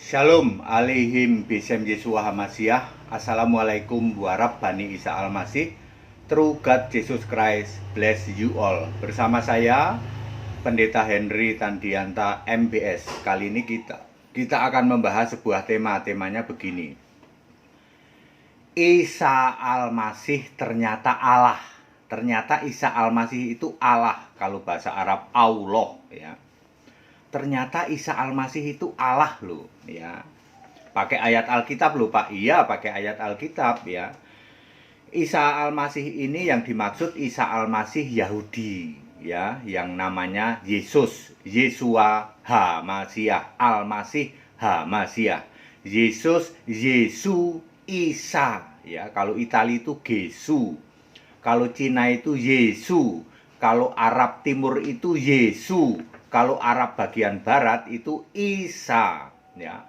Shalom alaihim bisem Yesua Hamasiah. Assalamualaikum warahmatullahi Bani Isa Al-Masih. True God Jesus Christ bless you all. Bersama saya Pendeta Henry Tandianta MBS. Kali ini kita akan membahas sebuah temanya begini. Isa Al-Masih ternyata Allah. Ternyata Isa Al-Masih itu Allah. Kalau bahasa Arab Allah, ya. Ternyata Isa Al-Masih itu Allah loh, ya. Pakai ayat Alkitab loh, Pak. Iya, pakai ayat Alkitab, ya. Isa Al-Masih ini yang dimaksud Isa Al-Masih Yahudi, ya, yang namanya Yesus, Yesua Hamasiah, Al-Masih Hamasiah. Yesus, Yesu, Isa, ya. Kalau Itali itu Gesu. Kalau Cina itu Yesu. Kalau Arab Timur itu Yesu. Kalau Arab bagian barat itu Isa, ya.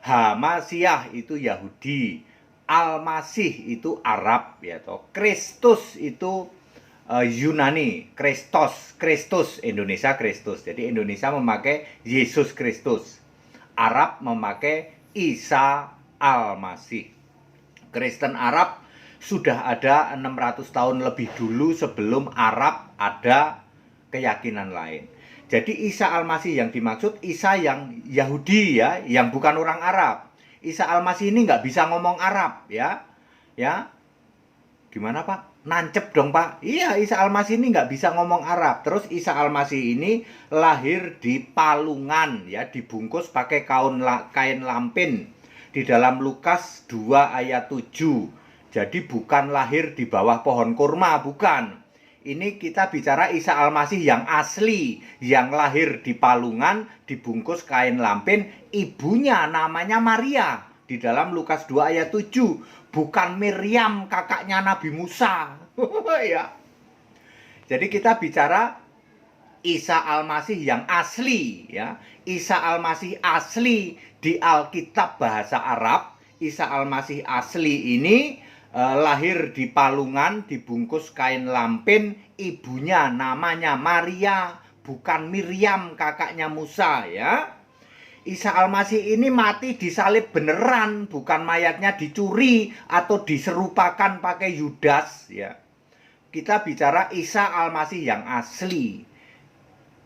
Hamasiah itu Yahudi, Al-Masih itu Arab, ya toh. Kristus itu Yunani, Kristus Indonesia Kristus. Jadi Indonesia memakai Yesus Kristus. Arab memakai Isa Al-Masih. Kristen Arab sudah ada 600 tahun lebih dulu sebelum Arab ada keyakinan lain. Jadi Isa Al-Masih yang dimaksud Isa yang Yahudi, ya, yang bukan orang Arab. Isa Al-Masih ini nggak bisa ngomong Arab, ya. Ya. Gimana, Pak? Nancep dong, Pak. Iya, Isa Al-Masih ini nggak bisa ngomong Arab. Terus Isa Al-Masih ini lahir di Palungan, ya, dibungkus pakai kain lampin. Di dalam Lukas 2 ayat 7. Jadi bukan lahir di bawah pohon kurma, bukan. Ini kita bicara Isa Al-Masih yang asli, yang lahir di Palungan, dibungkus kain lampin, ibunya namanya Maria. Di dalam Lukas 2 ayat 7, bukan Miriam, kakaknya Nabi Musa. Ya. Jadi kita bicara Isa Al-Masih yang asli, ya. Isa Al-Masih asli di Alkitab bahasa Arab. Isa Al-Masih asli ini lahir di Palungan, dibungkus kain lampin, ibunya namanya Maria, bukan Miriam, kakaknya Musa, ya. Isa Al-Masih ini mati disalib beneran, bukan mayatnya dicuri atau diserupakan pakai Yudas, ya. Kita bicara Isa Al-Masih yang asli.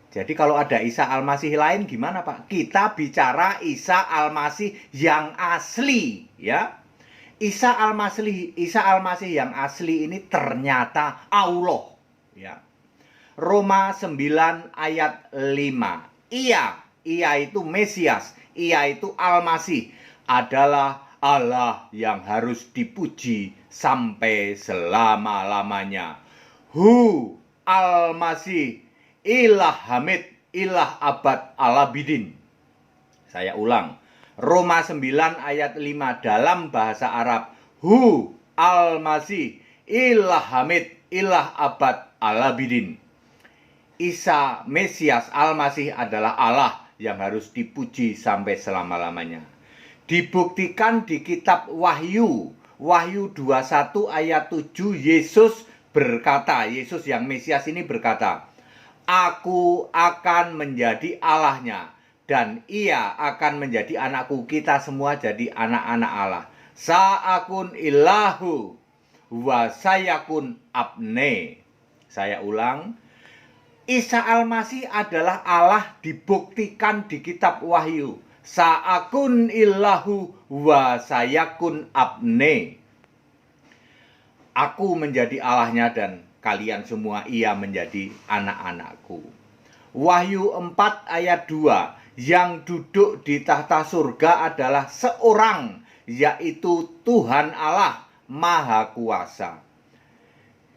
Jadi kalau ada Isa Al-Masih lain gimana, Pak? Kita bicara Isa Al-Masih yang asli, ya. Isa Al-Masih yang asli ini ternyata Allah, ya. Roma 9 ayat 5. Ia itu Mesias, ia itu Al-Masih adalah Allah yang harus dipuji sampai selama-lamanya. Al-Masih ilah hamid, ilah abad alabidin. Saya ulang. Roma 9 ayat 5 dalam bahasa Arab. Al-Masih ilah hamid, ilah abad alabidin. Isa Mesias Al-Masih adalah Allah yang harus dipuji sampai selama-lamanya. Dibuktikan di kitab Wahyu 21 ayat 7, Yesus berkata, Yesus yang Mesias ini berkata, "Aku akan menjadi Allahnya, dan ia akan menjadi anakku." Kita semua jadi anak-anak Allah. Sa'akun ilahu wa sayakun abne. Saya ulang. Isa Al-Masih adalah Allah dibuktikan di kitab Wahyu. Sa'akun ilahu wa sayakun abne. Aku menjadi Allahnya dan kalian semua ia menjadi anak-anakku. Wahyu 4 ayat 2. Yang duduk di tahta surga adalah seorang, yaitu Tuhan Allah Maha Kuasa.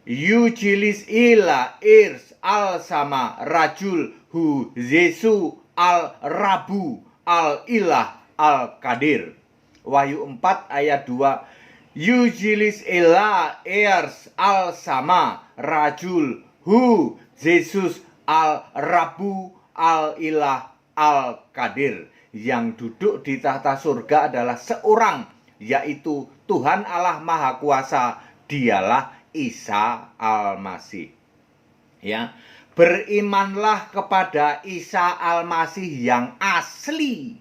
Yujilis ila irs al sama rajul hu Yesu al rabu al ilah al kadir. Wahyu 4 ayat 2. Yujilis ila irs al sama rajul hu Yesus al rabu al ilah Al-Qadir. Yang duduk di tahta surga adalah seorang, yaitu Tuhan Allah Maha Kuasa. Dialah Isa Al-Masih, ya. Berimanlah kepada Isa Al-Masih yang asli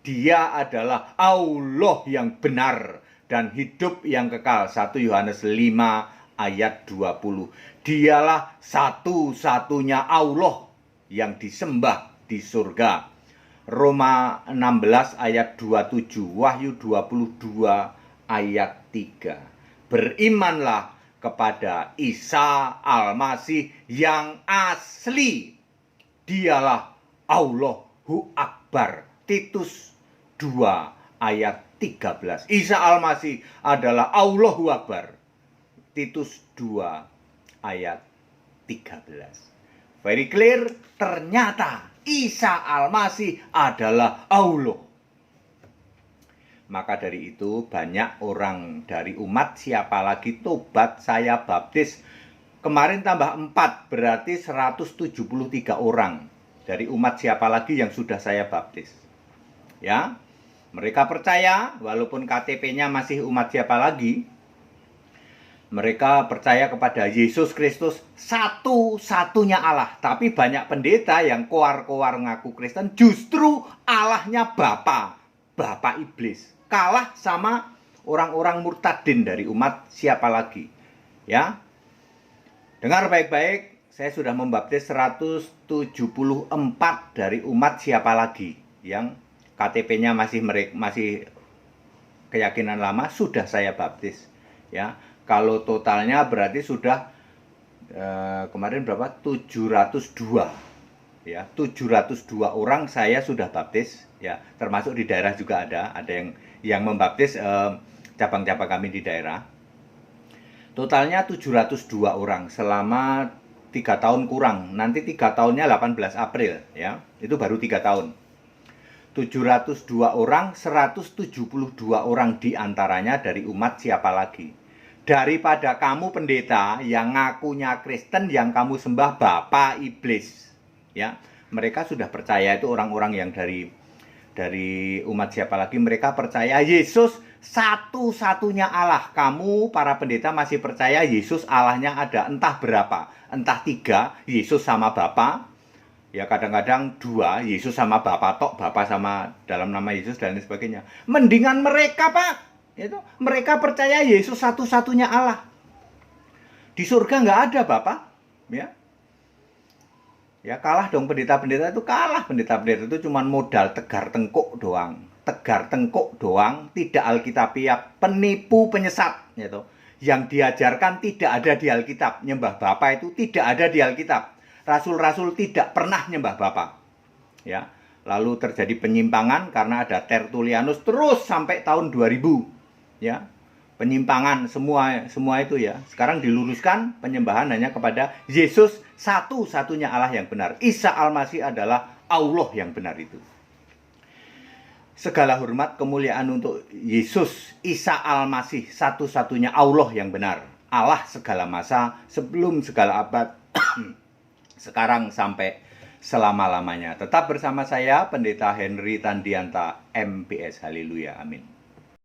Dia adalah Allah yang benar dan hidup yang kekal. 1 Yohanes 5 ayat 20. Dialah satu-satunya Allah yang disembah di surga. Roma 16 ayat 27, Wahyu 22 ayat 3. Berimanlah kepada Isa Al-Masih yang asli. Dialah Allahu Akbar. Titus 2 ayat 13. Isa Al-Masih adalah Allahu Akbar. Titus 2 ayat 13. Very clear, ternyata Isa Al-Masih adalah Allah. Maka dari itu banyak orang dari umat siapa lagi tobat saya baptis. Kemarin tambah 4 berarti 173 orang dari umat siapa lagi yang sudah saya baptis. Ya, mereka percaya walaupun KTP-nya masih umat siapa lagi. Mereka percaya kepada Yesus Kristus satu-satunya Allah. Tapi banyak pendeta yang koar-koar ngaku Kristen, justru Allahnya Bapa iblis. Kalah sama orang-orang murtadin dari umat siapa lagi. Ya. Dengar baik-baik, saya sudah membaptis 174 dari umat siapa lagi yang KTP-nya masih keyakinan lama, sudah saya baptis. Ya. Kalau totalnya berarti sudah kemarin berapa? 702. Ya, 702 orang saya sudah baptis, ya. Termasuk di daerah juga ada yang membaptis cabang-cabang kami di daerah. Totalnya 702 orang selama 3 tahun kurang. Nanti 3 tahunnya 18 April, ya. Itu baru 3 tahun. 702 orang, 172 orang diantaranya dari umat siapa lagi. Daripada kamu pendeta yang ngakunya Kristen, yang kamu sembah Bapa iblis, ya, mereka sudah percaya. Itu orang-orang yang dari umat siapa lagi, mereka percaya Yesus satu-satunya Allah. Kamu para pendeta masih percaya Yesus Allahnya ada entah berapa, entah 3 Yesus sama Bapa, ya kadang-kadang 2 Yesus sama Bapa tok, Bapa sama dalam nama Yesus dan lain sebagainya. Mendingan mereka, Pak, itu mereka percaya Yesus satu-satunya Allah. Di surga nggak ada Bapak, ya. Ya kalah dong pendeta-pendeta itu, kalah. Pendeta-pendeta itu cuma modal tegar tengkuk doang. Tegar tengkuk doang, tidak alkitabiah, penipu penyesat, gitu. Yang diajarkan tidak ada di Alkitab. Nyembah Bapa itu tidak ada di Alkitab. Rasul-rasul tidak pernah nyembah Bapa. Ya. Lalu terjadi penyimpangan karena ada Tertullianus terus sampai tahun 2000. Ya, penyimpangan semua itu, ya. Sekarang diluruskan, penyembahan hanya kepada Yesus satu-satunya Allah yang benar. Isa Al-Masih adalah Allah yang benar itu. Segala hormat kemuliaan untuk Yesus Isa Al-Masih, satu-satunya Allah yang benar. Allah segala masa, sebelum segala abad, sekarang sampai selama-lamanya. Tetap bersama saya Pendeta Henry Tandianta, MPS. Haleluya, amin.